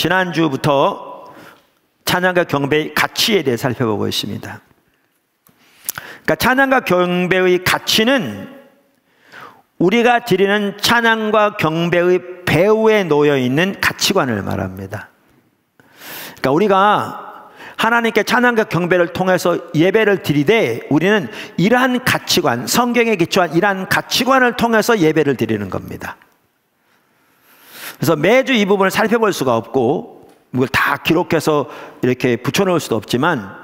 지난주부터 찬양과 경배의 가치에 대해 살펴보고 있습니다. 그러니까 찬양과 경배의 가치는 우리가 드리는 찬양과 경배의 배후에 놓여 있는 가치관을 말합니다. 그러니까 우리가 하나님께 찬양과 경배를 통해서 예배를 드리되 우리는 이러한 가치관, 성경에 기초한 이러한 가치관을 통해서 예배를 드리는 겁니다. 그래서 매주 이 부분을 살펴볼 수가 없고 이걸 다 기록해서 이렇게 붙여놓을 수도 없지만,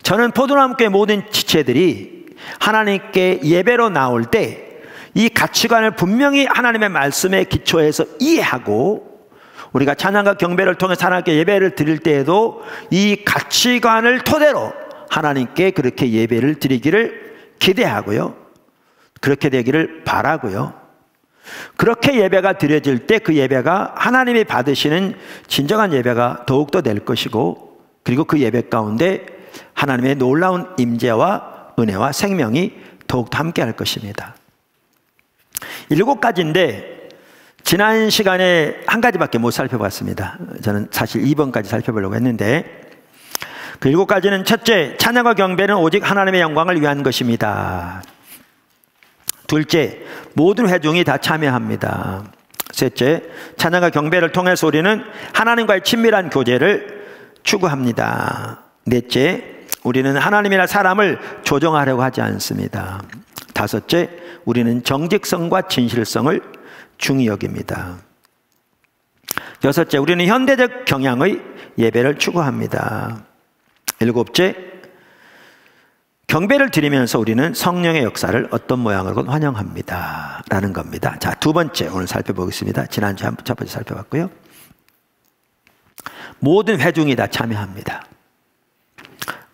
저는 포도나무교회 모든 지체들이 하나님께 예배로 나올 때 이 가치관을 분명히 하나님의 말씀에 기초해서 이해하고, 우리가 찬양과 경배를 통해서 하나님께 예배를 드릴 때에도 이 가치관을 토대로 하나님께 그렇게 예배를 드리기를 기대하고요, 그렇게 되기를 바라고요. 그렇게 예배가 드려질 때 그 예배가 하나님이 받으시는 진정한 예배가 더욱더 될 것이고, 그리고 그 예배 가운데 하나님의 놀라운 임재와 은혜와 생명이 더욱더 함께 할 것입니다. 7가지인데 지난 시간에 한 가지밖에 못 살펴봤습니다. 저는 사실 2번까지 살펴보려고 했는데, 그 7가지는 첫째, 찬양과 경배는 오직 하나님의 영광을 위한 것입니다. 둘째, 모든 회중이 다 참여합니다. 셋째, 찬양과 경배를 통해서 우리는 하나님과의 친밀한 교제를 추구합니다. 넷째, 우리는 하나님이나 사람을 조종하려고 하지 않습니다. 다섯째, 우리는 정직성과 진실성을 중히 여깁니다. 여섯째, 우리는 현대적 경향의 예배를 추구합니다. 일곱째, 경배를 드리면서 우리는 성령의 역사를 어떤 모양으로든 환영합니다 라는 겁니다. 자, 두 번째 오늘 살펴보겠습니다. 지난주에 첫 번째 살펴봤고요. 모든 회중이 다 참여합니다.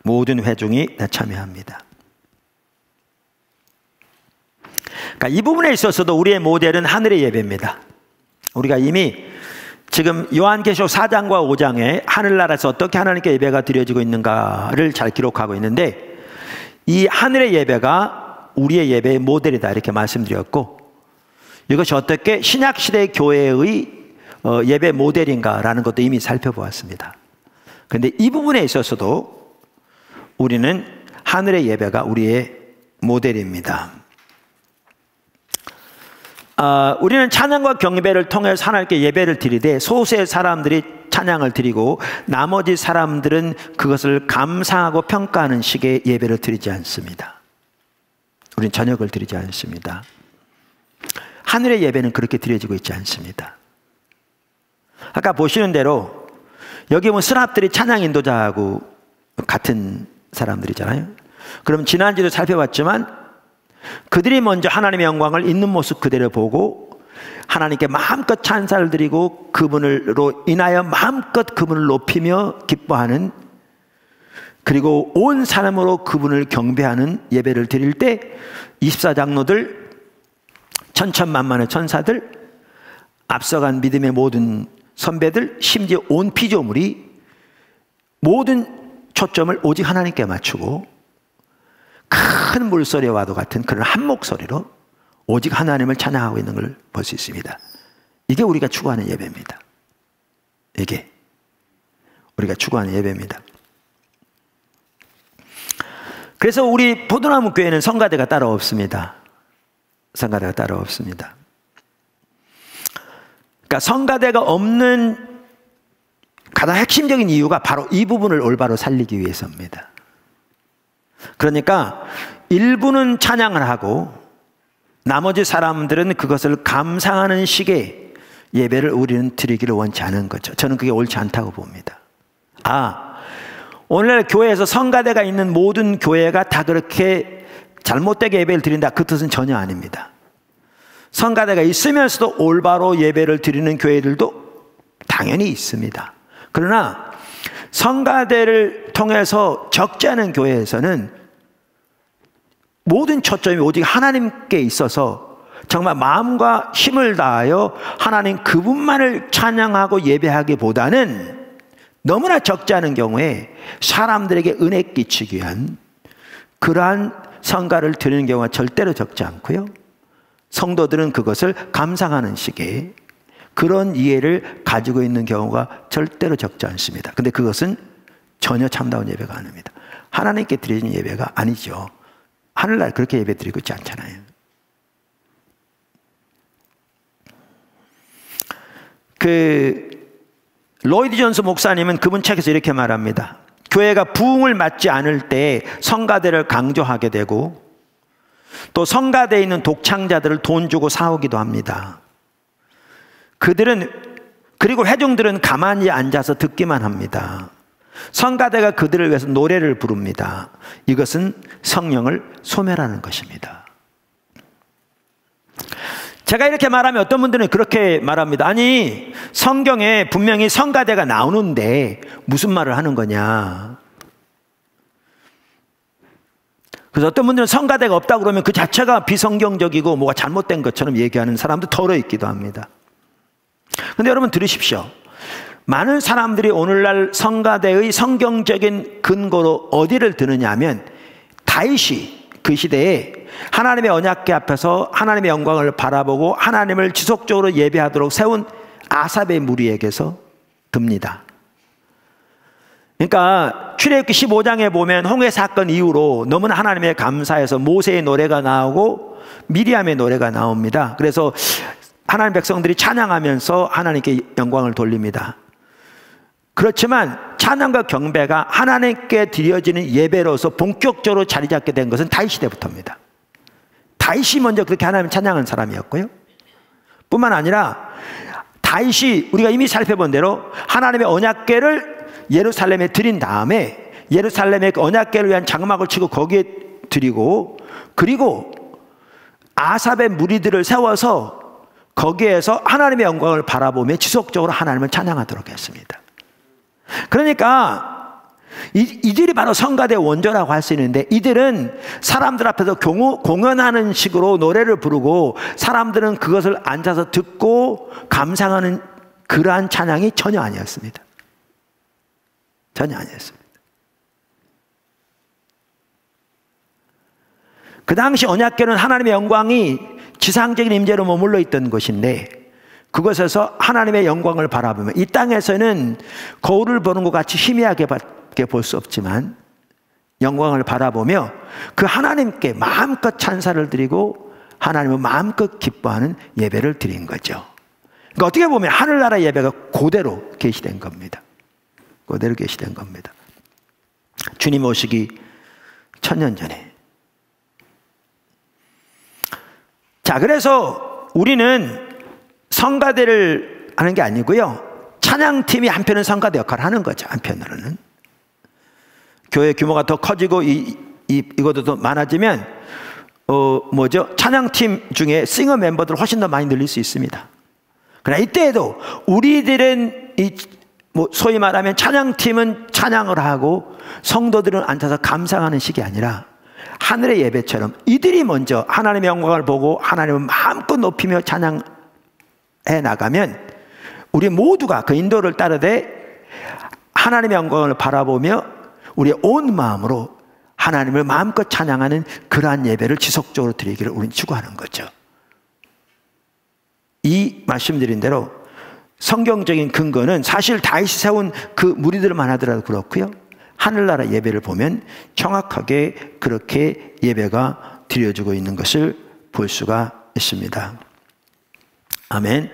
모든 회중이 다 참여합니다. 그러니까 이 부분에 있어서도 우리의 모델은 하늘의 예배입니다. 우리가 이미 지금 요한계시록 4장과 5장에 하늘나라에서 어떻게 하나님께 예배가 드려지고 있는가를 잘 기록하고 있는데, 이 하늘의 예배가 우리의 예배의 모델이다 이렇게 말씀드렸고, 이것이 어떻게 신약시대 교회의 예배 모델인가라는 것도 이미 살펴보았습니다. 그런데 이 부분에 있어서도 우리는 하늘의 예배가 우리의 모델입니다. 우리는 찬양과 경배를 통해서 하나님께 예배를 드리되 소수의 사람들이 찬양을 드리고 나머지 사람들은 그것을 감상하고 평가하는 식의 예배를 드리지 않습니다. 우리는 전혀 그걸 드리지 않습니다. 하늘의 예배는 그렇게 드려지고 있지 않습니다. 아까 보시는 대로 여기 보면 스랍들이 찬양 인도자하고 같은 사람들이잖아요. 그럼 지난주도 살펴봤지만 그들이 먼저 하나님의 영광을 있는 모습 그대로 보고 하나님께 마음껏 찬사를 드리고 그분으로 인하여 마음껏 그분을 높이며 기뻐하는, 그리고 온 사람으로 그분을 경배하는 예배를 드릴 때 24장로들, 천천만만의 천사들, 앞서간 믿음의 모든 선배들, 심지어 온 피조물이 모든 초점을 오직 하나님께 맞추고 큰 물소리와도 같은 그런 한 목소리로 오직 하나님을 찬양하고 있는 걸 볼 수 있습니다. 이게 우리가 추구하는 예배입니다. 이게 우리가 추구하는 예배입니다. 그래서 우리 포도나무 교회는 성가대가 따로 없습니다. 성가대가 따로 없습니다. 그러니까 성가대가 없는 가장 핵심적인 이유가 바로 이 부분을 올바로 살리기 위해서입니다. 그러니까 일부는 찬양을 하고 나머지 사람들은 그것을 감상하는 식의 예배를 우리는 드리기를 원치 않은 거죠. 저는 그게 옳지 않다고 봅니다. 오늘날 교회에서 성가대가 있는 모든 교회가 다 그렇게 잘못되게 예배를 드린다, 그 뜻은 전혀 아닙니다. 성가대가 있으면서도 올바로 예배를 드리는 교회들도 당연히 있습니다. 그러나 성가대를 통해서 적지 않은 교회에서는 모든 초점이 오직 하나님께 있어서 정말 마음과 힘을 다하여 하나님 그분만을 찬양하고 예배하기보다는 너무나 적지 않은 경우에 사람들에게 은혜 끼치기 위한 그러한 성가를 드리는 경우가 절대로 적지 않고요, 성도들은 그것을 감상하는 식의 그런 이해를 가지고 있는 경우가 절대로 적지 않습니다. 근데 그것은 전혀 참다운 예배가 아닙니다. 하나님께 드리는 예배가 아니죠. 하늘날 그렇게 예배 드리고 있지 않잖아요. 로이드 존스 목사님은 그분 책에서 이렇게 말합니다. 교회가 부흥을 맞지 않을 때 성가대를 강조하게 되고 또 성가대에 있는 독창자들을 돈 주고 사오기도 합니다. 그리고 회중들은 가만히 앉아서 듣기만 합니다. 성가대가 그들을 위해서 노래를 부릅니다. 이것은 성령을 소멸하는 것입니다. 제가 이렇게 말하면 어떤 분들은 그렇게 말합니다. 아니, 성경에 분명히 성가대가 나오는데 무슨 말을 하는 거냐. 그래서 어떤 분들은 성가대가 없다고 그러면 그 자체가 비성경적이고 뭐가 잘못된 것처럼 얘기하는 사람도 덜어 있기도 합니다. 근데 여러분 들으십시오. 많은 사람들이 오늘날 성가대의 성경적인 근거로 어디를 드느냐 하면 다윗이 그 시대에 하나님의 언약궤 앞에서 하나님의 영광을 바라보고 하나님을 지속적으로 예배하도록 세운 아삽의 무리에게서 듭니다. 그러니까 출애굽기 15장에 보면 홍해 사건 이후로 너무나 하나님에 감사해서 모세의 노래가 나오고 미리암의 노래가 나옵니다. 그래서 하나님 백성들이 찬양하면서 하나님께 영광을 돌립니다. 그렇지만 찬양과 경배가 하나님께 드려지는 예배로서 본격적으로 자리 잡게 된 것은 다윗 시대부터입니다. 다윗이 먼저 그렇게 하나님 찬양한 사람이었고요. 뿐만 아니라 다윗이 우리가 이미 살펴본 대로 하나님의 언약궤를 예루살렘에 드린 다음에 예루살렘의 그 언약궤를 위한 장막을 치고 거기에 드리고 그리고 아삽의 무리들을 세워서 거기에서 하나님의 영광을 바라보며 지속적으로 하나님을 찬양하도록 했습니다. 그러니까 이들이 바로 성가대 원조라고 할 수 있는데 이들은 사람들 앞에서 공연하는 식으로 노래를 부르고 사람들은 그것을 앉아서 듣고 감상하는 그러한 찬양이 전혀 아니었습니다. 전혀 아니었습니다. 그 당시 언약궤는 하나님의 영광이 지상적인 임재로 머물러 있던 것인데 그것에서 하나님의 영광을 바라보며 이 땅에서는 거울을 보는 것 같이 희미하게밖에 볼 수 없지만 영광을 바라보며 그 하나님께 마음껏 찬사를 드리고 하나님을 마음껏 기뻐하는 예배를 드린 거죠. 그러니까 어떻게 보면 하늘나라 예배가 그대로 계시된 겁니다. 그대로 계시된 겁니다. 주님 오시기 1000년 전에. 자, 그래서 우리는 성가대를 하는 게 아니고요. 찬양팀이 한편은 성가대 역할을 하는 거죠. 한편으로는. 교회 규모가 더 커지고 이것도 더 많아지면 찬양팀 중에 싱어 멤버들을 훨씬 더 많이 늘릴 수 있습니다. 그러나 이때에도 우리들은 소위 말하면 찬양팀은 찬양을 하고 성도들은 앉아서 감상하는 식이 아니라 하늘의 예배처럼 이들이 먼저 하나님의 영광을 보고 하나님을 마음껏 높이며 찬양해 나가면 우리 모두가 그 인도를 따르되 하나님의 영광을 바라보며 우리의 온 마음으로 하나님을 마음껏 찬양하는 그러한 예배를 지속적으로 드리기를 우리는 추구하는 거죠. 이 말씀드린 대로 성경적인 근거는 사실 다윗이 세운 그 무리들만 하더라도 그렇고요. 하늘나라 예배를 보면 정확하게 그렇게 예배가 드려지고 있는 것을 볼 수가 있습니다. 아멘.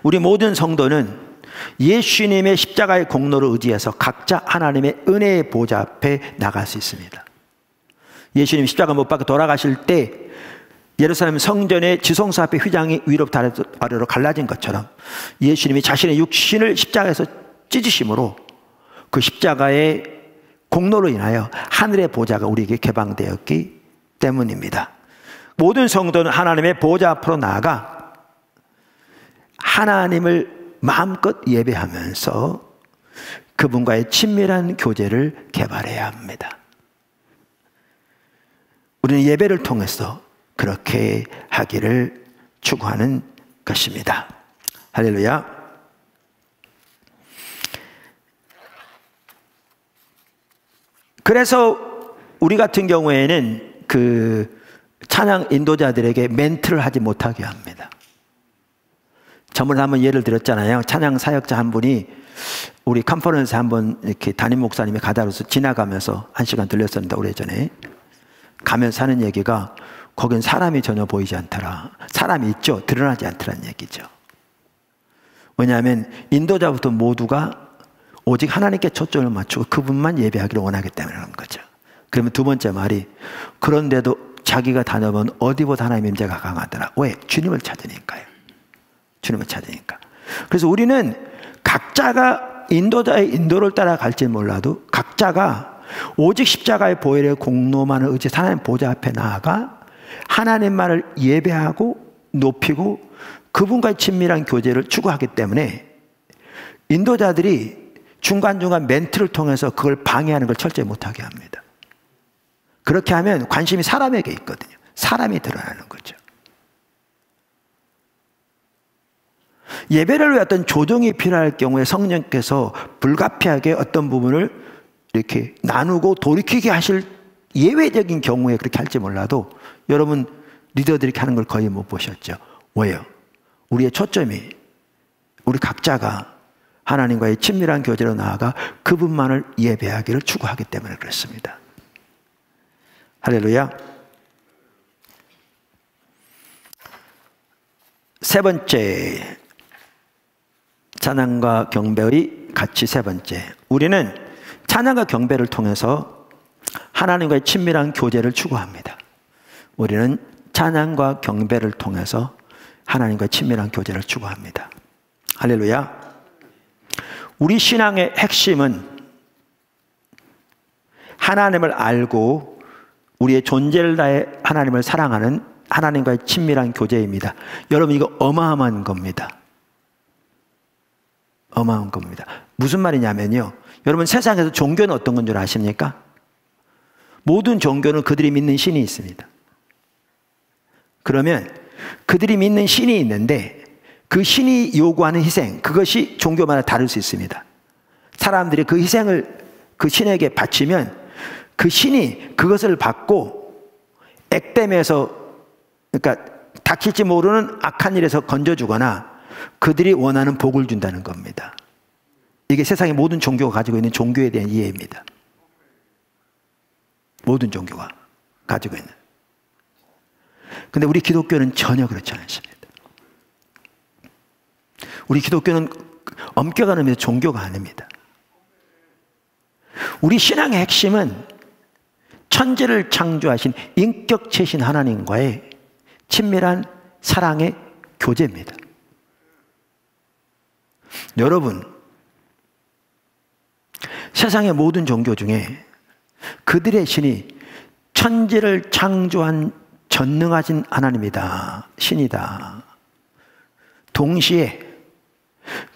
우리 모든 성도는 예수님의 십자가의 공로를 의지해서 각자 하나님의 은혜의 보좌 앞에 나갈 수 있습니다. 예수님 십자가 못 박혀 돌아가실 때 예루살렘 성전의 지성소 앞에 휘장이 위로부터 아래로 갈라진 것처럼 예수님이 자신의 육신을 십자가에서 찢으심으로 그 십자가의 공로로 인하여 하늘의 보좌가 우리에게 개방되었기 때문입니다. 모든 성도는 하나님의 보좌 앞으로 나아가 하나님을 마음껏 예배하면서 그분과의 친밀한 교제를 개발해야 합니다. 우리는 예배를 통해서 그렇게 하기를 추구하는 것입니다. 할렐루야. 그래서 우리 같은 경우에는 그 찬양 인도자들에게 멘트를 하지 못하게 합니다. 저번에 한번 예를 들었잖아요. 찬양 사역자 한 분이 우리 컨퍼런스 한번 이렇게 담임 목사님이 가다로서 지나가면서 1시간 들렸었는데, 오래전에 가면서 하는 얘기가, 거긴 사람이 전혀 보이지 않더라. 사람이 있죠, 드러나지 않더라는 얘기죠. 왜냐하면 인도자부터 모두가 오직 하나님께 초점을 맞추고 그분만 예배하기를 원하기 때문에 그런 거죠. 그러면 두 번째 말이, 그런데도 자기가 다녀본 어디보다 하나님의 임재가 강하더라. 왜? 주님을 찾으니까요. 주님을 찾으니까. 그래서 우리는 각자가 인도자의 인도를 따라갈지 몰라도 각자가 오직 십자가의 보혈의 공로만을 의지해서 하나님 보좌 앞에 나아가 하나님만을 예배하고 높이고 그분과의 친밀한 교제를 추구하기 때문에 인도자들이 중간중간 멘트를 통해서 그걸 방해하는 걸 철저히 못하게 합니다. 그렇게 하면 관심이 사람에게 있거든요. 사람이 드러나는 거죠. 예배를 위해 어떤 조정이 필요할 경우에 성령께서 불가피하게 어떤 부분을 이렇게 나누고 돌이키게 하실 예외적인 경우에 그렇게 할지 몰라도 여러분 리더들이 하는 걸 거의 못 보셨죠. 왜요? 우리의 초점이 우리 각자가 하나님과의 친밀한 교제로 나아가 그분만을 예배하기를 추구하기 때문에 그렇습니다. 할렐루야. 세 번째, 찬양과 경배의 가치 세 번째. 우리는 찬양과 경배를 통해서 하나님과의 친밀한 교제를 추구합니다. 우리는 찬양과 경배를 통해서 하나님과의 친밀한 교제를 추구합니다. 할렐루야. 우리 신앙의 핵심은 하나님을 알고 우리의 존재를 다해 하나님을 사랑하는 하나님과의 친밀한 교제입니다. 여러분, 이거 어마어마한 겁니다. 어마어마한 겁니다. 무슨 말이냐면요, 여러분 세상에서 종교는 어떤 건 줄 아십니까? 모든 종교는 그들이 믿는 신이 있습니다. 그러면 그들이 믿는 신이 있는데 그 신이 요구하는 희생, 그것이 종교마다 다를 수 있습니다. 사람들이 그 희생을 그 신에게 바치면 그 신이 그것을 받고 액땜해서, 그러니까 닥칠지 모르는 악한 일에서 건져주거나 그들이 원하는 복을 준다는 겁니다. 이게 세상의 모든 종교가 가지고 있는 종교에 대한 이해입니다. 모든 종교가 가지고 있는. 근데 우리 기독교는 전혀 그렇지 않습니다. 우리 기독교는 엄격한 의미에서 종교가 아닙니다. 우리 신앙의 핵심은 천지를 창조하신 인격체신 하나님과의 친밀한 사랑의 교제입니다. 여러분, 세상의 모든 종교 중에 그들의 신이 천지를 창조한 전능하신 하나님이다, 신이다. 동시에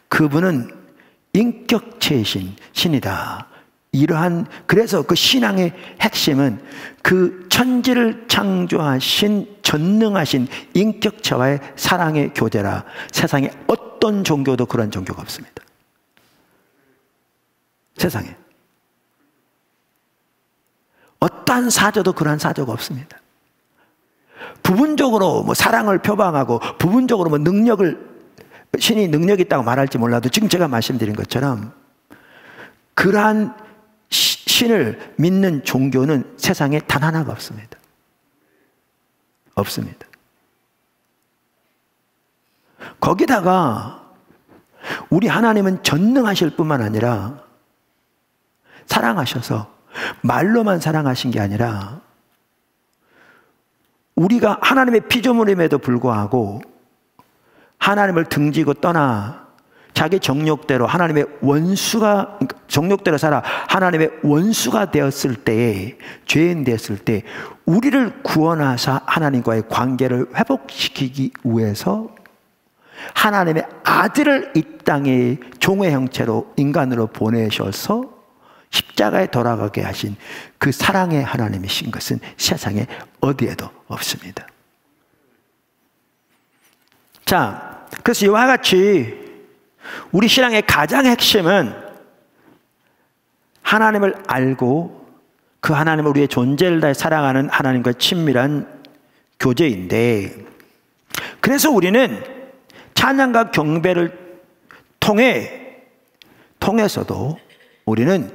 그분은 인격체이신 신이다. 이러한, 그래서 그 신앙의 핵심은 그 천지를 창조하신 전능하신 인격체와의 사랑의 교제라. 세상에 어떤 종교도 그런 종교가 없습니다. 세상에 어떠한 사조도 그러한 사조가 없습니다. 부분적으로 뭐 사랑을 표방하고 부분적으로 뭐 능력을, 신이 능력이 있다고 말할지 몰라도 지금 제가 말씀드린 것처럼 그러한 신을 믿는 종교는 세상에 단 하나가 없습니다. 없습니다. 거기다가 우리 하나님은 전능하실 뿐만 아니라 사랑하셔서 말로만 사랑하신 게 아니라 우리가 하나님의 피조물임에도 불구하고 하나님을 등지고 떠나 자기 정욕대로 하나님의 원수가, 정욕대로 살아 하나님의 원수가 되었을 때에, 죄인 되었을 때 우리를 구원하사 하나님과의 관계를 회복시키기 위해서 하나님의 아들을 이 땅에 종의 형체로 인간으로 보내셔서 십자가에 돌아가게 하신 그 사랑의 하나님이신 것은 세상에 어디에도 없습니다. 자, 그래서 이와 같이 우리 신앙의 가장 핵심은 하나님을 알고 그 하나님을 우리의 존재를 다해 사랑하는 하나님과 친밀한 교제인데, 그래서 우리는 찬양과 경배를 통해서도 우리는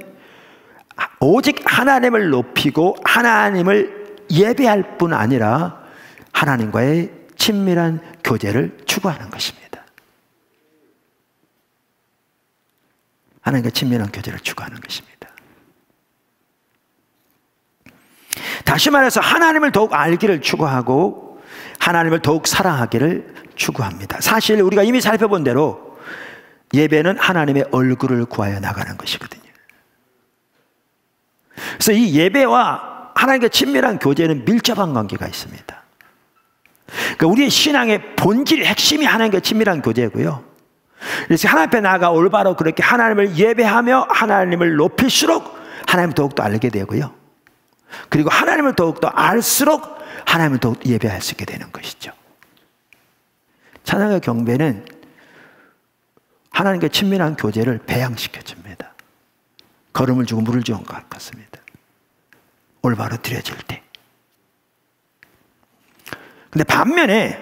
오직 하나님을 높이고 하나님을 예배할 뿐 아니라 하나님과의 친밀한 교제를 추구하는 것입니다. 하나님과 친밀한 교제를 추구하는 것입니다. 다시 말해서 하나님을 더욱 알기를 추구하고 하나님을 더욱 사랑하기를 추구합니다. 사실 우리가 이미 살펴본 대로 예배는 하나님의 얼굴을 구하여 나가는 것이거든요. 그래서 이 예배와 하나님과 친밀한 교제는 밀접한 관계가 있습니다. 그러니까 우리의 신앙의 본질, 핵심이 하나님과 친밀한 교제고요. 그래서 하나님 앞에 나아가 올바로 그렇게 하나님을 예배하며 하나님을 높일수록 하나님을 더욱더 알게 되고요. 그리고 하나님을 더욱더 알수록 하나님을 더욱 예배할 수 있게 되는 것이죠. 찬양과 경배는 하나님과 친밀한 교제를 배양시켜줍니다. 걸음을 주고 물을 주는 것 같습니다. 올바로 드려질 때. 근데 반면에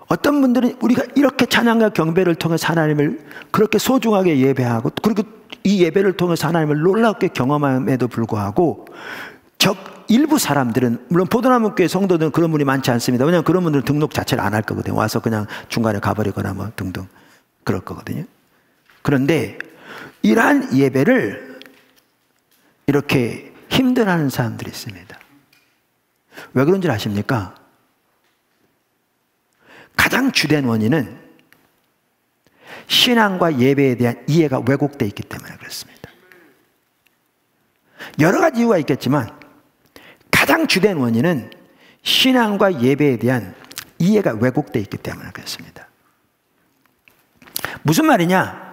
어떤 분들은 우리가 이렇게 찬양과 경배를 통해서 하나님을 그렇게 소중하게 예배하고 그리고 이 예배를 통해서 하나님을 놀랍게 경험함에도 불구하고 일부 사람들은 물론 포도나무교회 성도들은 그런 분이 많지 않습니다. 왜냐하면 그런 분들은 등록 자체를 안 할 거거든요. 와서 그냥 중간에 가버리거나 뭐 등등 그럴 거거든요. 그런데 이러한 예배를 이렇게 힘들어하는 사람들이 있습니다. 왜 그런 줄 아십니까? 가장 주된 원인은 신앙과 예배에 대한 이해가 왜곡되어 있기 때문에 그렇습니다. 여러 가지 이유가 있겠지만 가장 주된 원인은 신앙과 예배에 대한 이해가 왜곡되어 있기 때문에 그렇습니다. 무슨 말이냐?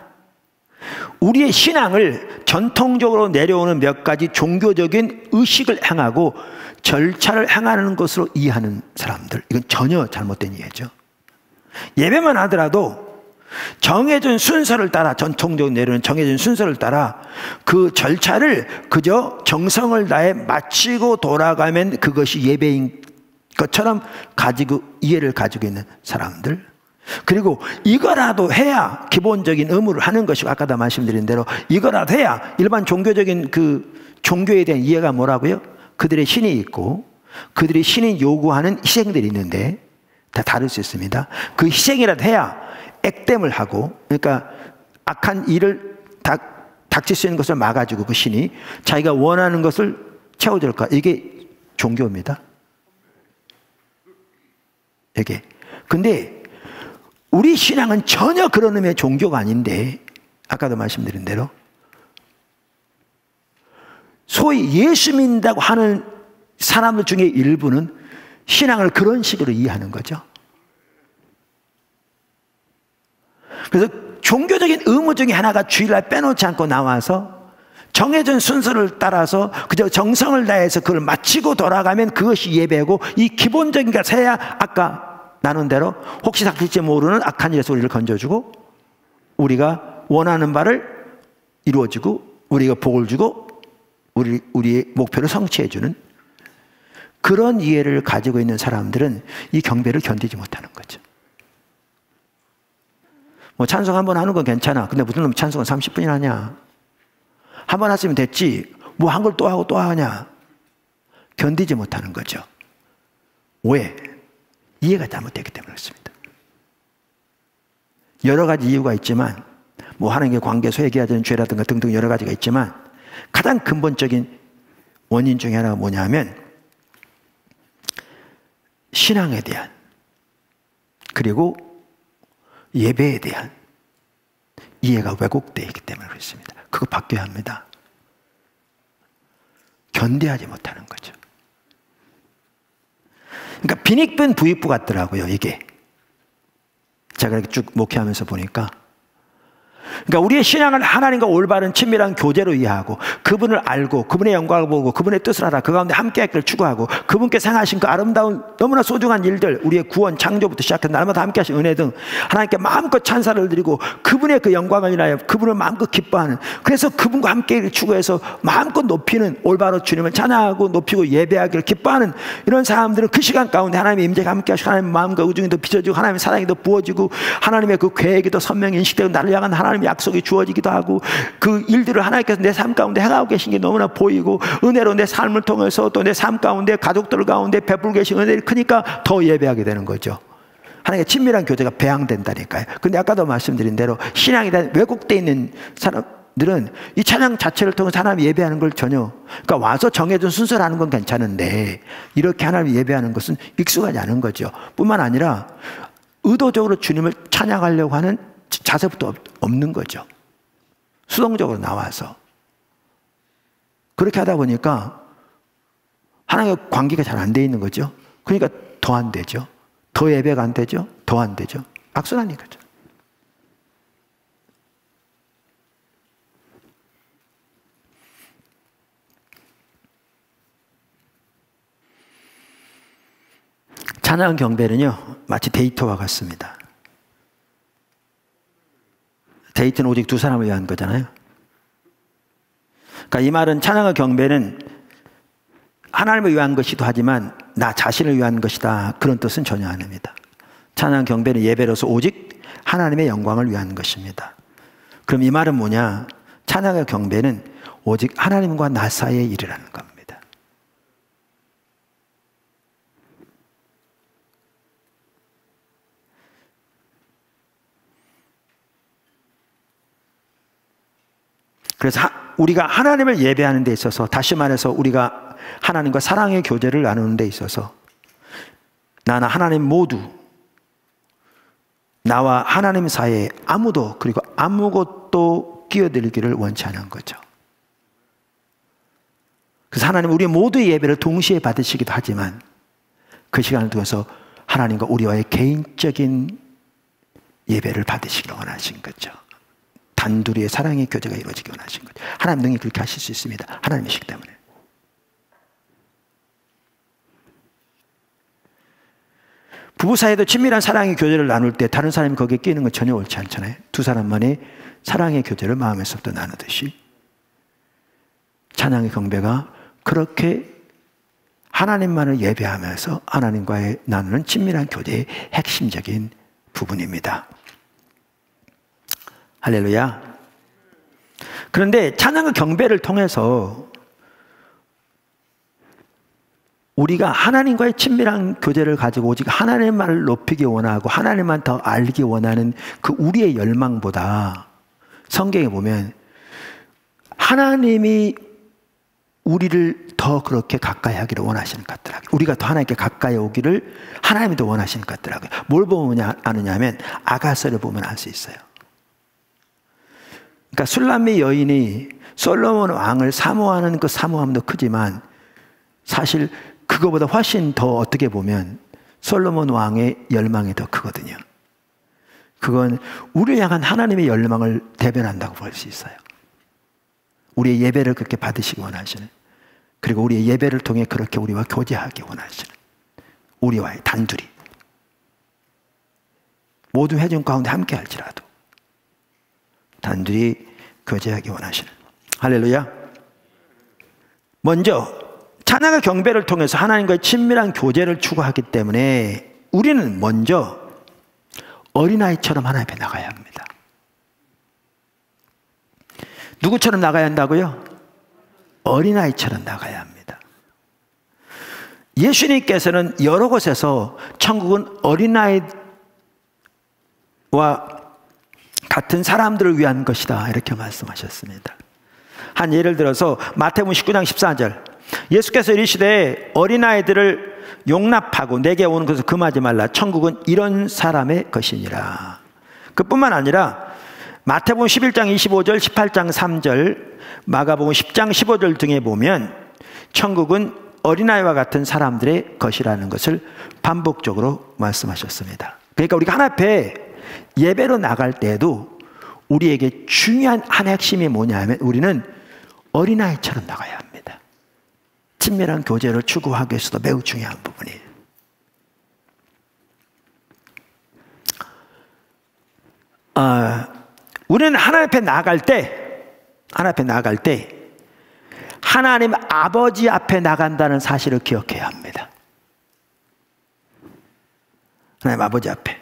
우리의 신앙을 전통적으로 내려오는 몇 가지 종교적인 의식을 행하고 절차를 행하는 것으로 이해하는 사람들, 이건 전혀 잘못된 이해죠. 예배만 하더라도 정해진 순서를 따라, 전통적으로 내려오는 정해진 순서를 따라 그 절차를 그저 정성을 다해 마치고 돌아가면 그것이 예배인 것처럼 이해를 가지고 있는 사람들, 그리고 이거라도 해야 기본적인 의무를 하는 것이고, 아까도 말씀드린 대로 이거라도 해야 일반 종교적인 그 종교에 대한 이해가 뭐라고요? 그들의 신이 있고 그들이 신이 요구하는 희생들이 있는데 다 다를 수 있습니다. 그 희생이라도 해야 액땜을 하고, 그러니까 악한 일을 닥칠 수 있는 것을 막아주고 그 신이 자기가 원하는 것을 채워줄까, 이게 종교입니다. 이게. 근데 우리 신앙은 전혀 그런 의미의 종교가 아닌데, 아까도 말씀드린 대로 소위 예수 믿는다고 하는 사람들 중에 일부는 신앙을 그런 식으로 이해하는 거죠. 그래서 종교적인 의무 중에 하나가 주일날 빼놓지 않고 나와서 정해진 순서를 따라서 그저 정성을 다해서 그걸 마치고 돌아가면 그것이 예배고, 이 기본적인 것을 해야 아까 나눈 대로 혹시 닥칠지 모르는 악한 일에서 우리를 건져주고 우리가 원하는 바를 이루어주고 우리가 복을 주고 우리의 목표를 성취해주는 그런 이해를 가지고 있는 사람들은 이 경배를 견디지 못하는 거죠. 뭐 찬송 한번 하는 건 괜찮아. 근데 무슨 놈 찬송은 30분이나 하냐? 한 번 했으면 됐지. 뭐 한 걸 또 하고 또 하냐? 견디지 못하는 거죠. 왜? 이해가 잘못됐기 때문에 그렇습니다. 여러 가지 이유가 있지만, 뭐 하나님과 관계에서 회개해야 되는 죄라든가 등등 여러 가지가 있지만, 가장 근본적인 원인 중에 하나가 뭐냐면 신앙에 대한, 그리고 예배에 대한 이해가 왜곡되어 있기 때문에 그렇습니다. 그거 바뀌어야 합니다. 견뎌하지 못하는 거죠. 그러니까 빈익빈 부익부 같더라고요, 이게. 제가 이렇게 쭉 목회하면서 보니까 그러니까 우리의 신앙을 하나님과 올바른 친밀한 교제로 이해하고 그분을 알고 그분의 영광을 보고 그분의 뜻을 알아 그 가운데 함께하기를 추구하고 그분께서 행하신 그 아름다운 너무나 소중한 일들, 우리의 구원, 창조부터 시작해서 날마다 함께하신 은혜 등 하나님께 마음껏 찬사를 드리고 그분의 그 영광을 인하여 그분을 마음껏 기뻐하는, 그래서 그분과 함께하기를 추구해서 마음껏 높이는, 올바로 주님을 찬양하고 높이고 예배하기를 기뻐하는 이런 사람들은 그 시간 가운데 하나님의 임재가 함께하시고 하나님의 마음과 의중이 더 빚어지고 하나님의 사랑이 더 부어지고 하나님의 그 계획이 더 선명히 인식되고 나를 향한 하나님의 약속이 주어지기도 하고 그 일들을 하나님께서 내 삶 가운데 행하고 계신 게 너무나 보이고 은혜로 내 삶을 통해서 또 내 삶 가운데 가족들 가운데 베풀고 계신 은혜를 크니까 더 예배하게 되는 거죠. 하나님과 친밀한 교제가 배양된다니까요. 근데 아까도 말씀드린 대로 신앙이 다 왜곡되어 있는 사람들은 이 찬양 자체를 통해서 하나님 예배하는 걸 전혀, 그러니까 와서 정해준 순서를 하는 건 괜찮은데 이렇게 하나님 예배하는 것은 익숙하지 않은 거죠. 뿐만 아니라 의도적으로 주님을 찬양하려고 하는 자세부터 없는 거죠. 수동적으로 나와서 그렇게 하다 보니까 하나님과 관계가 잘 안 돼 있는 거죠. 그러니까 더 안 되죠. 더 예배가 안 되죠. 더 안 되죠. 악순환인 거죠. 찬양 경배는요 마치 데이트와 같습니다. 데이트는 오직 두 사람을 위한 거잖아요. 그러니까 이 말은 찬양과 경배는 하나님을 위한 것이기도 하지만 나 자신을 위한 것이다, 그런 뜻은 전혀 아닙니다. 찬양 경배는 예배로서 오직 하나님의 영광을 위한 것입니다. 그럼 이 말은 뭐냐? 찬양과 경배는 오직 하나님과 나 사이의 일이라는 겁니다. 그래서 우리가 하나님을 예배하는 데 있어서, 다시 말해서 우리가 하나님과 사랑의 교제를 나누는 데 있어서 나나 하나님 모두, 나와 하나님 사이에 아무도 그리고 아무것도 끼어들기를 원치 않은 거죠. 그래서 하나님 우리 모두의 예배를 동시에 받으시기도 하지만 그 시간을 통해서 하나님과 우리와의 개인적인 예배를 받으시기를 원하신 거죠. 단둘이의 사랑의 교제가 이루어지기 원하신 거죠. 하나님 능히 그렇게 하실 수 있습니다. 하나님이시기 때문에. 부부 사이에도 친밀한 사랑의 교제를 나눌 때 다른 사람이 거기에 끼는 건 전혀 옳지 않잖아요. 두 사람만의 사랑의 교제를 마음에서부터 나누듯이 찬양의 경배가 그렇게 하나님만을 예배하면서 하나님과의 나누는 친밀한 교제의 핵심적인 부분입니다. 할렐루야. 그런데 찬양과 경배를 통해서 우리가 하나님과의 친밀한 교제를 가지고 오직 하나님만을 높이기 원하고 하나님만 더 알기 원하는 그 우리의 열망보다 성경에 보면 하나님이 우리를 더 그렇게 가까이 하기를 원하시는 것 같더라고요. 우리가 더 하나님께 가까이 오기를 하나님이 더 원하시는 것 같더라고요. 뭘 보면 아느냐 하면 아가서를 보면 알 수 있어요. 그러니까 술람미 여인이 솔로몬 왕을 사모하는 그 사모함도 크지만 사실 그거보다 훨씬 더 어떻게 보면 솔로몬 왕의 열망이 더 크거든요. 그건 우리를 향한 하나님의 열망을 대변한다고 볼 수 있어요. 우리의 예배를 그렇게 받으시기 원하시는, 그리고 우리의 예배를 통해 그렇게 우리와 교제하기 원하시는, 우리와의 단둘이 모든 회중 가운데 함께 할지라도 단둘이 교제하기 원하시는. 할렐루야. 먼저 찬양과 경배를 통해서 하나님과의 친밀한 교제를 추구하기 때문에 우리는 먼저 어린아이처럼 하나님 앞에 나가야 합니다. 누구처럼 나가야 한다고요? 어린아이처럼 나가야 합니다. 예수님께서는 여러 곳에서 천국은 어린아이와 같은 사람들을 위한 것이다 이렇게 말씀하셨습니다. 한 예를 들어서 마태복음 19장 14절, 예수께서 이르시되 어린아이들을 용납하고 내게 오는 것을 금하지 말라. 천국은 이런 사람의 것이니라. 그뿐만 아니라 마태복음 11장 25절, 18장 3절, 마가복음 10장 15절 등에 보면 천국은 어린아이와 같은 사람들의 것이라는 것을 반복적으로 말씀하셨습니다. 그러니까 우리가 하나님 앞에 예배로 나갈 때에도 우리에게 중요한 한 핵심이 뭐냐면 우리는 어린아이처럼 나가야 합니다. 친밀한 교제를 추구하기 위해서도 매우 중요한 부분이에요. 우리는 하나님 앞에 나아갈 때 하나님 아버지 앞에 나간다는 사실을 기억해야 합니다. 하나님 아버지 앞에.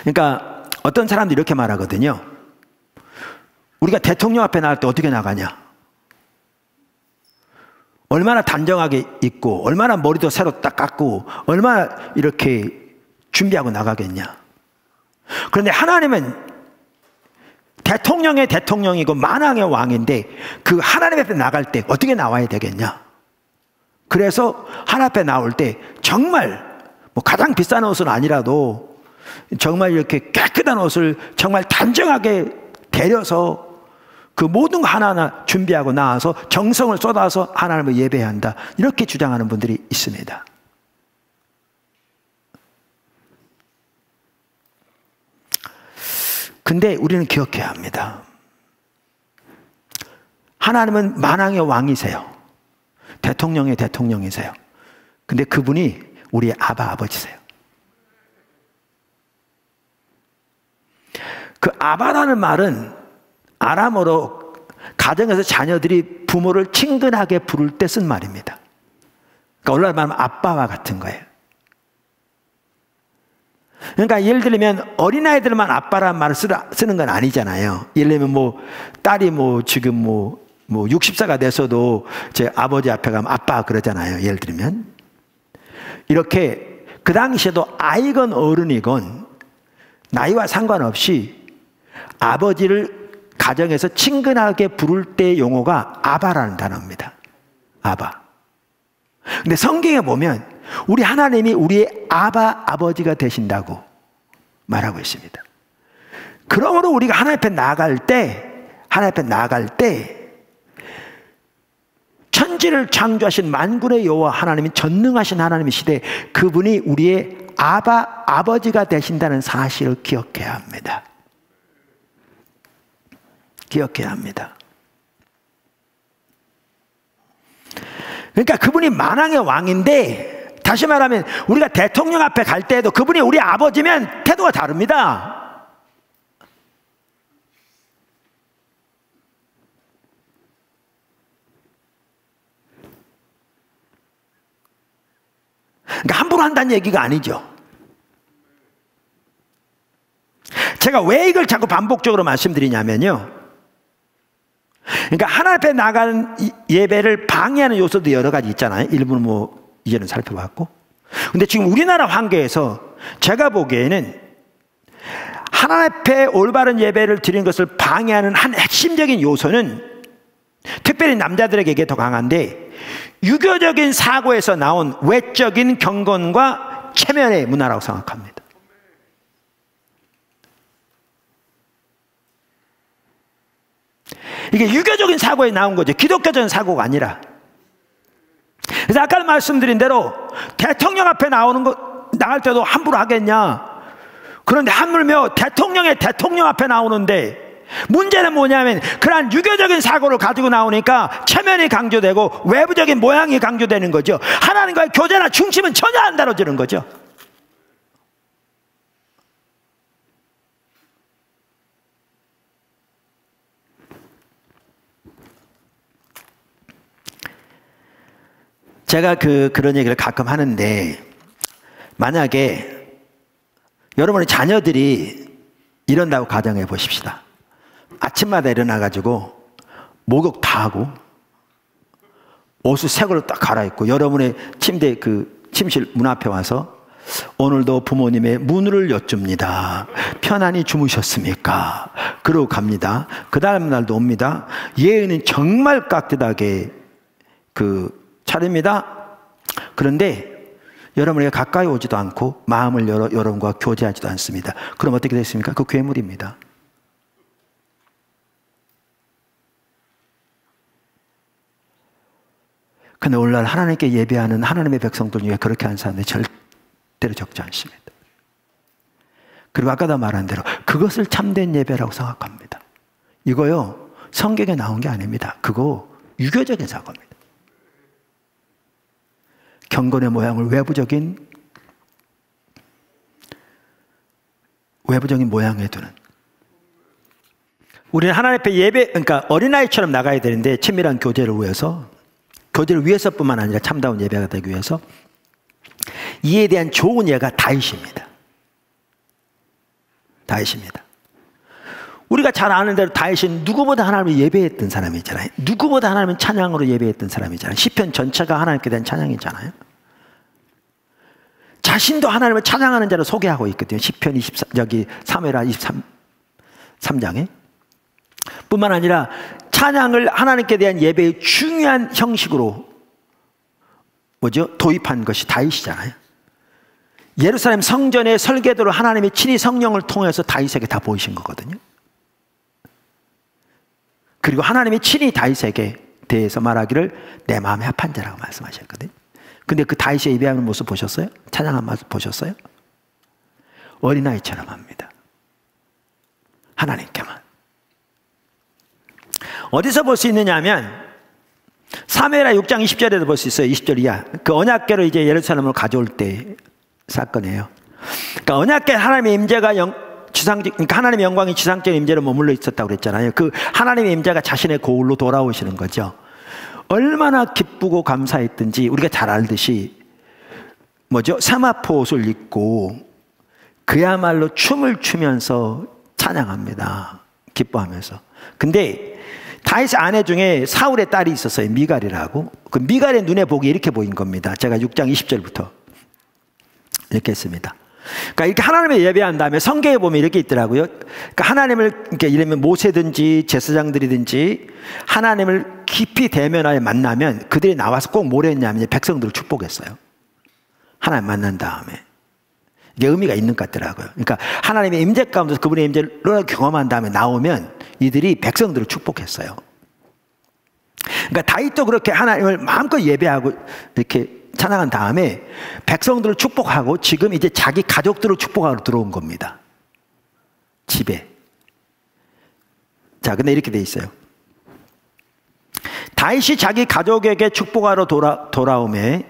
그러니까 어떤 사람들이 이렇게 말하거든요. 우리가 대통령 앞에 나갈 때 어떻게 나가냐? 얼마나 단정하게 입고 얼마나 머리도 새로 딱 깎고 얼마나 이렇게 준비하고 나가겠냐? 그런데 하나님은 대통령의 대통령이고 만왕의 왕인데 그 하나님 앞에 나갈 때 어떻게 나와야 되겠냐? 그래서 하나님 앞에 나올 때 정말 뭐 가장 비싼 옷은 아니라도 정말 이렇게 깨끗한 옷을 정말 단정하게 데려서 그 모든 거 하나하나 준비하고 나와서 정성을 쏟아서 하나님을 예배해야 한다. 이렇게 주장하는 분들이 있습니다. 근데 우리는 기억해야 합니다. 하나님은 만왕의 왕이세요. 대통령의 대통령이세요. 근데 그분이 우리의 아버지세요. 그 아바라는 말은 아람어로 가정에서 자녀들이 부모를 친근하게 부를 때 쓴 말입니다. 그러니까 오늘날 말하면 아빠와 같은 거예요. 그러니까 예를 들면 어린아이들만 아빠라는 말을 쓰는 건 아니잖아요. 예를 들면 뭐 딸이 뭐 지금 뭐 60세가 돼서도 제 아버지 앞에 가면 아빠 그러잖아요. 예를 들면 이렇게 그 당시에도 아이건 어른이건 나이와 상관없이 아버지를 가정에서 친근하게 부를 때 용어가 아바라는 단어입니다. 아바. 근데 성경에 보면 우리 하나님이 우리의 아버지가 되신다고 말하고 있습니다. 그러므로 우리가 하나님 앞에 나아갈 때 천지를 창조하신 만군의 여호와 하나님이 전능하신 하나님이시되 그분이 우리의 아버지가 되신다는 사실을 기억해야 합니다. 기억해야 합니다. 그러니까 그분이 만왕의 왕인데 다시 말하면 우리가 대통령 앞에 갈 때에도 그분이 우리 아버지면 태도가 다릅니다. 그러니까 함부로 한다는 얘기가 아니죠. 제가 왜 이걸 자꾸 반복적으로 말씀드리냐면요. 그러니까 하나님 앞에 나가는 예배를 방해하는 요소도 여러 가지 있잖아요. 일부는 뭐 이제는 살펴봤고. 근데 지금 우리나라 환경에서 제가 보기에는 하나님 앞에 올바른 예배를 드리는 것을 방해하는 한 핵심적인 요소는 특별히 남자들에게 더 강한데 유교적인 사고에서 나온 외적인 경건과 체면의 문화라고 생각합니다. 이게 유교적인 사고에 나온 거죠. 기독교적인 사고가 아니라. 그래서 아까 말씀드린 대로 대통령 앞에 나갈 때도 함부로 하겠냐. 그런데 하물며 대통령의 대통령 앞에 나오는데 문제는 뭐냐면 그러한 유교적인 사고를 가지고 나오니까 체면이 강조되고 외부적인 모양이 강조되는 거죠. 하나님과의 교제나 중심은 전혀 안 다뤄지는 거죠. 제가 그런 얘기를 가끔 하는데 만약에 여러분의 자녀들이 이런다고 가정해 보십시다. 아침마다 일어나가지고 목욕 다 하고 옷을 새 걸로 딱 갈아입고 여러분의 침대 침실 문 앞에 와서 오늘도 부모님의 문을 여쭙니다. 편안히 주무셨습니까? 그러고 갑니다. 그 다음 날도 옵니다. 예은은 정말 깍듯하게 차립니다. 그런데 여러분에게 가까이 오지도 않고 마음을 열어 여러분과 교제하지도 않습니다. 그럼 어떻게 됐습니까? 그 괴물입니다. 근데 오늘날 하나님께 예배하는 하나님의 백성들 중에 그렇게 하는 사람들이 절대로 적지 않습니다. 그리고 아까도 말한 대로 그것을 참된 예배라고 생각합니다. 이거요, 성경에 나온 게 아닙니다. 그거 유교적인 사고입니다. 경건의 모양을 외부적인 모양에 두는. 우리는 하나님 앞에 예배, 그러니까 어린아이처럼 나가야 되는데 친밀한 교제를 위해서뿐만 아니라 참다운 예배가 되기 위해서 이에 대한 좋은 예가 다윗입니다. 다윗입니다. 우리가 잘 아는 대로 다윗은 누구보다 하나님을 예배했던 사람이잖아요. 누구보다 하나님을 찬양으로 예배했던 사람이잖아요. 시편 전체가 하나님께 대한 찬양이잖아요. 자신도 하나님을 찬양하는 자를 소개하고 있거든요. 시편 3회라 23장에. 뿐만 아니라 찬양을 하나님께 대한 예배의 중요한 형식으로 도입한 것이 다윗이잖아요. 예루살렘 성전의 설계도를 하나님이 친히 성령을 통해서 다윗에게 다 보이신 거거든요. 그리고 하나님이 친히 다윗에게 대해서 말하기를 내 마음에 합한 자라고 말씀하셨거든요. 근데 그 다윗의 예배하는 모습 보셨어요? 찬양한 모습 보셨어요? 어린아이처럼 합니다. 하나님께만. 어디서 볼 수 있느냐 하면 사무엘하 6장 20절에도 볼 수 있어요. 20절 이하. 그 언약궤를 이제 예루살렘으로 가져올 때 사건이에요. 그러니까 언약궤 하나님의 임재가 그러니까 하나님의 영광이 지상적인 임재로 머물러 있었다고 그랬잖아요. 그 하나님의 임재가 자신의 고울로 돌아오시는 거죠. 얼마나 기쁘고 감사했든지 우리가 잘 알듯이 세마포 옷을 입고 그야말로 춤을 추면서 찬양합니다. 기뻐하면서. 근데 다윗의 아내 중에 사울의 딸이 있었어요. 미갈이라고. 그 미갈의 눈에 보기 이렇게 보인 겁니다. 제가 6장 20절부터 이렇게 했습니다. 그러니까 이렇게 하나님을 예배한 다음에 성경에 보면 이렇게 있더라고요. 그러니까 하나님을 이렇게 이러면 모세든지 제사장들이든지 하나님을 깊이 대면하여 만나면 그들이 나와서 꼭 뭘 했냐면 백성들을 축복했어요. 하나님 만난 다음에. 이게 의미가 있는 것 같더라고요. 그러니까 하나님의 임재 가운데서 그분의 임재를 경험한 다음에 나오면 이들이 백성들을 축복했어요. 그러니까 다윗도 그렇게 하나님을 마음껏 예배하고 이렇게 찬양한 다음에 백성들을 축복하고 지금 이제 자기 가족들을 축복하러 들어온 겁니다. 집에. 자, 근데 이렇게 돼 있어요. 다윗이 자기 가족에게 축복하러 돌아오매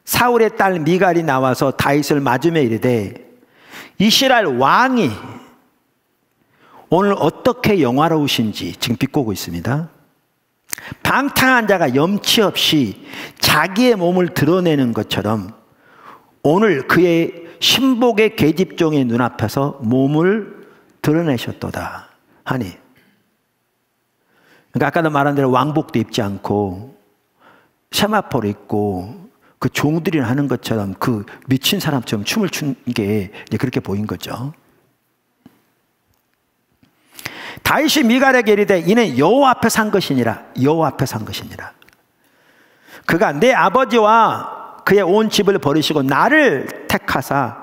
사울의 딸 미갈이 나와서 다윗을 맞으며 이르되 이스라엘 왕이 오늘 어떻게 영화로우신지 지금 비꼬고 있습니다. 방탕한 자가 염치 없이 자기의 몸을 드러내는 것처럼 오늘 그의 신복의 계집종의 눈앞에서 몸을 드러내셨도다 하니. 그러니까 아까도 말한 대로 왕복도 입지 않고 세마포를 입고 그 종들이 하는 것처럼 그 미친 사람처럼 춤을 춘 게 그렇게 보인 거죠. 다윗이 미갈에게 이르되 이는 여호와 앞에 산 것이니라. 여호와 앞에 산 것이니라. 그가 내 아버지와 그의 온 집을 버리시고 나를 택하사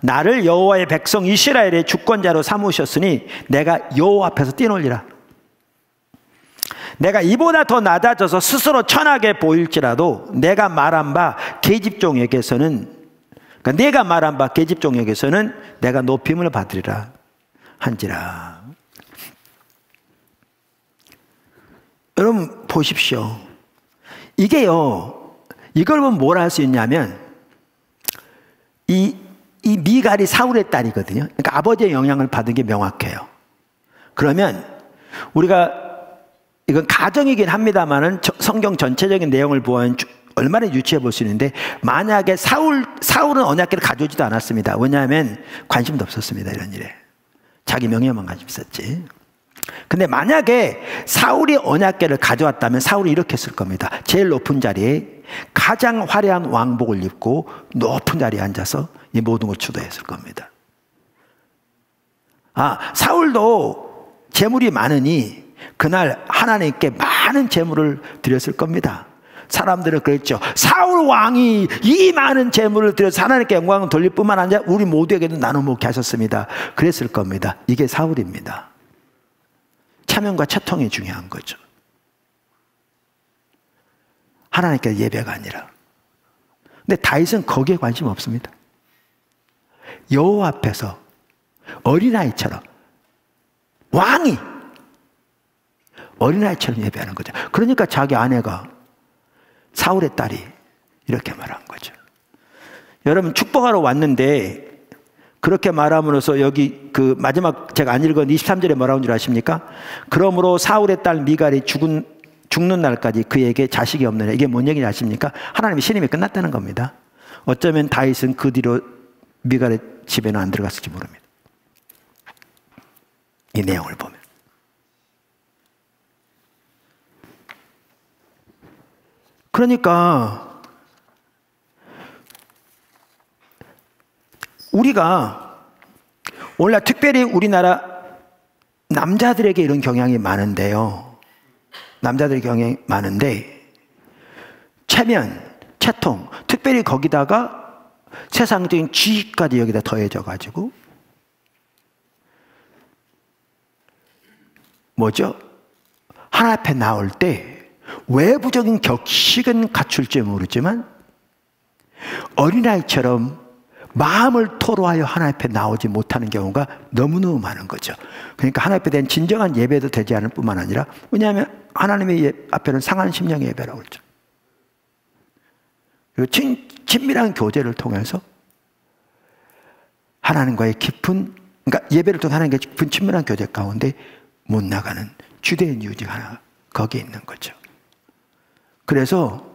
나를 여호와의 백성 이스라엘의 주권자로 삼으셨으니 내가 여호와 앞에서 뛰놀리라. 내가 이보다 더 낮아져서 스스로 천하게 보일지라도 내가 말한 바 계집종에게서는 그러니까 내가 말한 바 계집종에게서는 내가 높임을 받으리라 한지라. 여러분 보십시오. 이게요, 이걸 보면 뭘 할 수 있냐면 이 미갈이 사울의 딸이거든요. 그러니까 아버지의 영향을 받은 게 명확해요. 그러면 우리가 이건 가정이긴 합니다만은 성경 전체적인 내용을 보면 얼마나 유추해 볼 수 있는데 만약에 사울은 언약궤를 가져오지도 않았습니다. 왜냐하면 관심도 없었습니다. 이런 일에. 자기 명예만 관심 있었지. 근데 만약에 사울이 언약궤를 가져왔다면 사울이 이렇게 했을 겁니다. 제일 높은 자리에 가장 화려한 왕복을 입고 높은 자리에 앉아서 이 모든 걸 주도했을 겁니다. 사울도 재물이 많으니 그날 하나님께 많은 재물을 드렸을 겁니다. 사람들은 그랬죠. 사울 왕이 이 많은 재물을 드려서 하나님께 영광을 돌릴 뿐만 아니라 우리 모두에게도 나눠 먹게 하셨습니다. 그랬을 겁니다. 이게 사울입니다. 차명과 차통이 중요한 거죠. 하나님께 예배가 아니라. 근데 다윗은 거기에 관심 없습니다. 여호와 앞에서 어린아이처럼, 왕이 어린아이처럼 예배하는 거죠. 그러니까 자기 아내가 사울의 딸이 이렇게 말한 거죠. 여러분, 축복하러 왔는데 그렇게 말함으로써 여기 그 마지막 제가 안 읽은 23절에 뭐라는 줄 아십니까? 그러므로 사울의 딸 미갈이 죽는 날까지 그에게 자식이 없느냐. 이게 뭔 얘기인지 아십니까? 하나님의 신임이 끝났다는 겁니다. 어쩌면 다윗은 그 뒤로 미갈의 집에는 안 들어갔을지 모릅니다. 이 내용을 보면. 그러니까 우리가 오늘날 특별히 우리나라 남자들에게 이런 경향이 많은데요. 남자들의 경향이 많은데 체면, 채통, 특별히 거기다가 세상적인 지위까지 여기다 더해져 가지고 뭐죠? 하나님 앞에 나올 때 외부적인 격식은 갖출지 모르지만 어린아이처럼 마음을 토로하여 하나님 앞에 나오지 못하는 경우가 너무너무 많은 거죠. 그러니까 하나님 앞에 대한 진정한 예배도 되지 않을 뿐만 아니라, 왜냐하면 하나님의 앞에는 상한 심령의 예배라고 그러죠. 그리고 친밀한 교제를 통해서 하나님과의 깊은, 그러니까 예배를 통해 하나님과의 깊은 친밀한 교제 가운데 못 나가는 주된 이유 중 하나가 거기에 있는 거죠. 그래서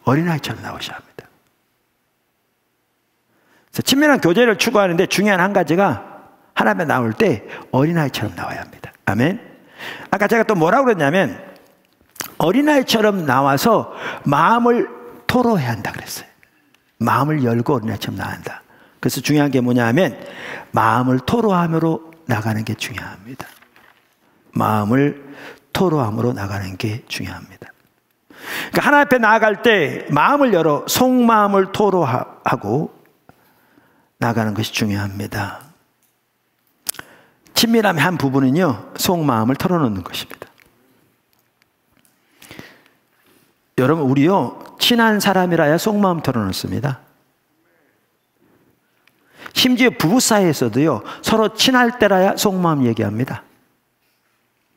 어린아이처럼 나오셔야 합니다. 그래서 친밀한 교제를 추구하는데 중요한 한 가지가 하나님에 나올 때 어린아이처럼 나와야 합니다. 아멘. 아까 제가 또 뭐라고 그랬냐면 어린아이처럼 나와서 마음을 토로해야 한다 그랬어요. 마음을 열고 어린아이처럼 나와야 한다. 그래서 중요한 게 뭐냐 하면 마음을 토로함으로 나가는 게 중요합니다. 마음을 토로함으로 나가는 게 중요합니다. 그러니까 하나님 앞에 나아갈 때 마음을 열어 속마음을 토로하고 나가는 것이 중요합니다. 친밀함의 한 부분은요, 속마음을 털어놓는 것입니다. 여러분, 우리요, 친한 사람이라야 속마음 털어놓습니다. 심지어 부부 사이에서도요, 서로 친할 때라야 속마음 얘기합니다.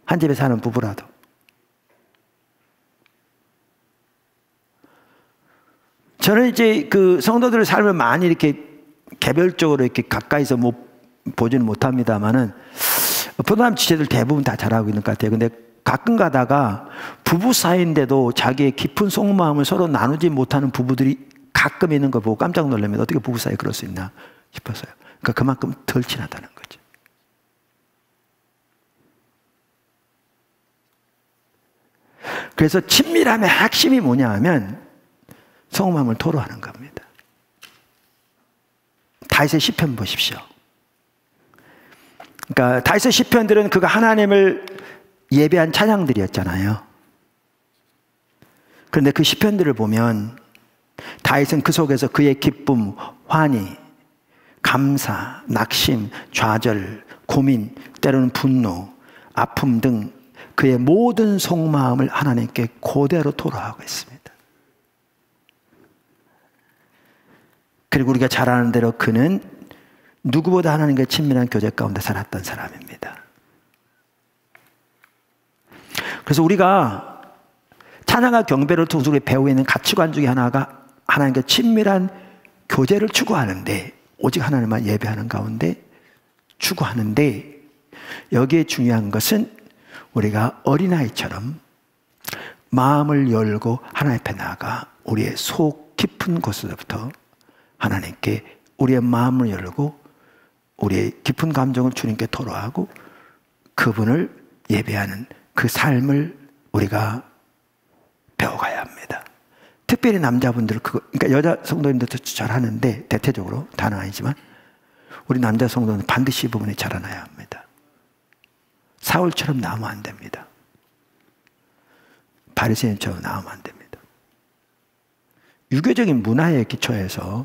한 집에 사는 부부라도. 저는 이제 그 성도들의 삶을 많이 이렇게 개별적으로 이렇게 가까이서 보지는 못합니다만은 부담 지체들 대부분 다 잘하고 있는 것 같아요. 근데 가끔 가다가 부부 사이인데도 자기의 깊은 속마음을 서로 나누지 못하는 부부들이 가끔 있는 걸 보고 깜짝 놀랍니다. 어떻게 부부 사이에 그럴 수 있나 싶어서요. 그러니까 그만큼 덜 친하다는 거죠. 그래서 친밀함의 핵심이 뭐냐 하면 속마음을 토로하는 겁니다. 다윗의 시편 보십시오. 그러니까 다윗의 시편들은 그가 하나님을 예배한 찬양들이었잖아요. 그런데 그 시편들을 보면 다윗은 그 속에서 그의 기쁨, 환희, 감사, 낙심, 좌절, 고민, 때로는 분노, 아픔 등 그의 모든 속마음을 하나님께 그대로 토로하고 있습니다. 그리고 우리가 잘 아는 대로 그는 누구보다 하나님과 친밀한 교제 가운데 살았던 사람입니다. 그래서 우리가 찬양과 경배를 통해서 우리 배우고 있는 가치관 중에 하나가 하나님과 친밀한 교제를 추구하는데, 오직 하나님만 예배하는 가운데 추구하는데, 여기에 중요한 것은 우리가 어린아이처럼 마음을 열고 하나님 앞에 나아가 우리의 속 깊은 곳에서부터 하나님께 우리의 마음을 열고 우리의 깊은 감정을 주님께 토로하고 그분을 예배하는 그 삶을 우리가 배워가야 합니다. 특별히 남자분들, 그러니까 여자 성도님들도 잘 하는데 대체적으로 다는 아니지만 우리 남자 성도는 반드시 이 부분에 자라나야 합니다. 사울처럼 나오면 안 됩니다. 바리새인처럼 나오면 안 됩니다. 유교적인 문화에 기초해서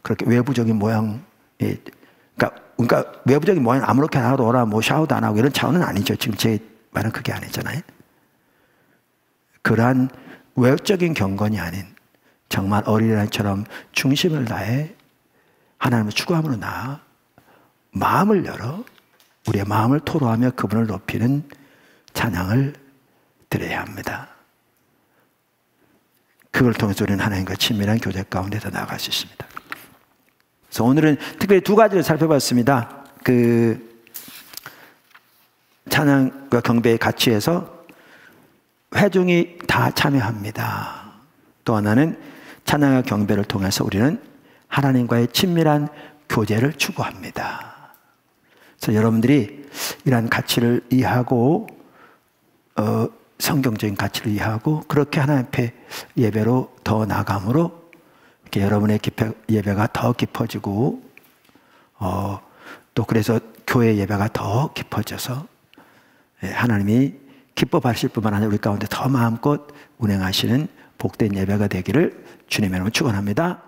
그렇게 외부적인 모양에, 그러니까 외부적인 모양 아무렇게나 하고 오라, 뭐 샤워도 안 하고 이런 차원은 아니죠. 지금 제 말은 그게 아니잖아요. 그러한 외적인 경건이 아닌 정말 어린아이처럼 중심을 다해 하나님을 추구함으로 나아 마음을 열어 우리의 마음을 토로하며 그분을 높이는 찬양을 드려야 합니다. 그걸 통해서 우리는 하나님과 친밀한 교제 가운데서 나아갈 수 있습니다. 그래서 오늘은 특별히 두 가지를 살펴봤습니다. 그 찬양과 경배의 가치에서 회중이 다 참여합니다. 또 하나는 찬양과 경배를 통해서 우리는 하나님과의 친밀한 교제를 추구합니다. 그래서 여러분들이 이러한 가치를 이해하고 성경적인 가치를 이해하고 그렇게 하나님 앞에 예배로 더 나아감으로 이렇게 여러분의 예배가 더 깊어지고 또 그래서 교회 예배가 더 깊어져서 하나님이 기뻐하실 뿐만 아니라 우리 가운데 더 마음껏 운행하시는 복된 예배가 되기를 주님의 이름으로 축원합니다.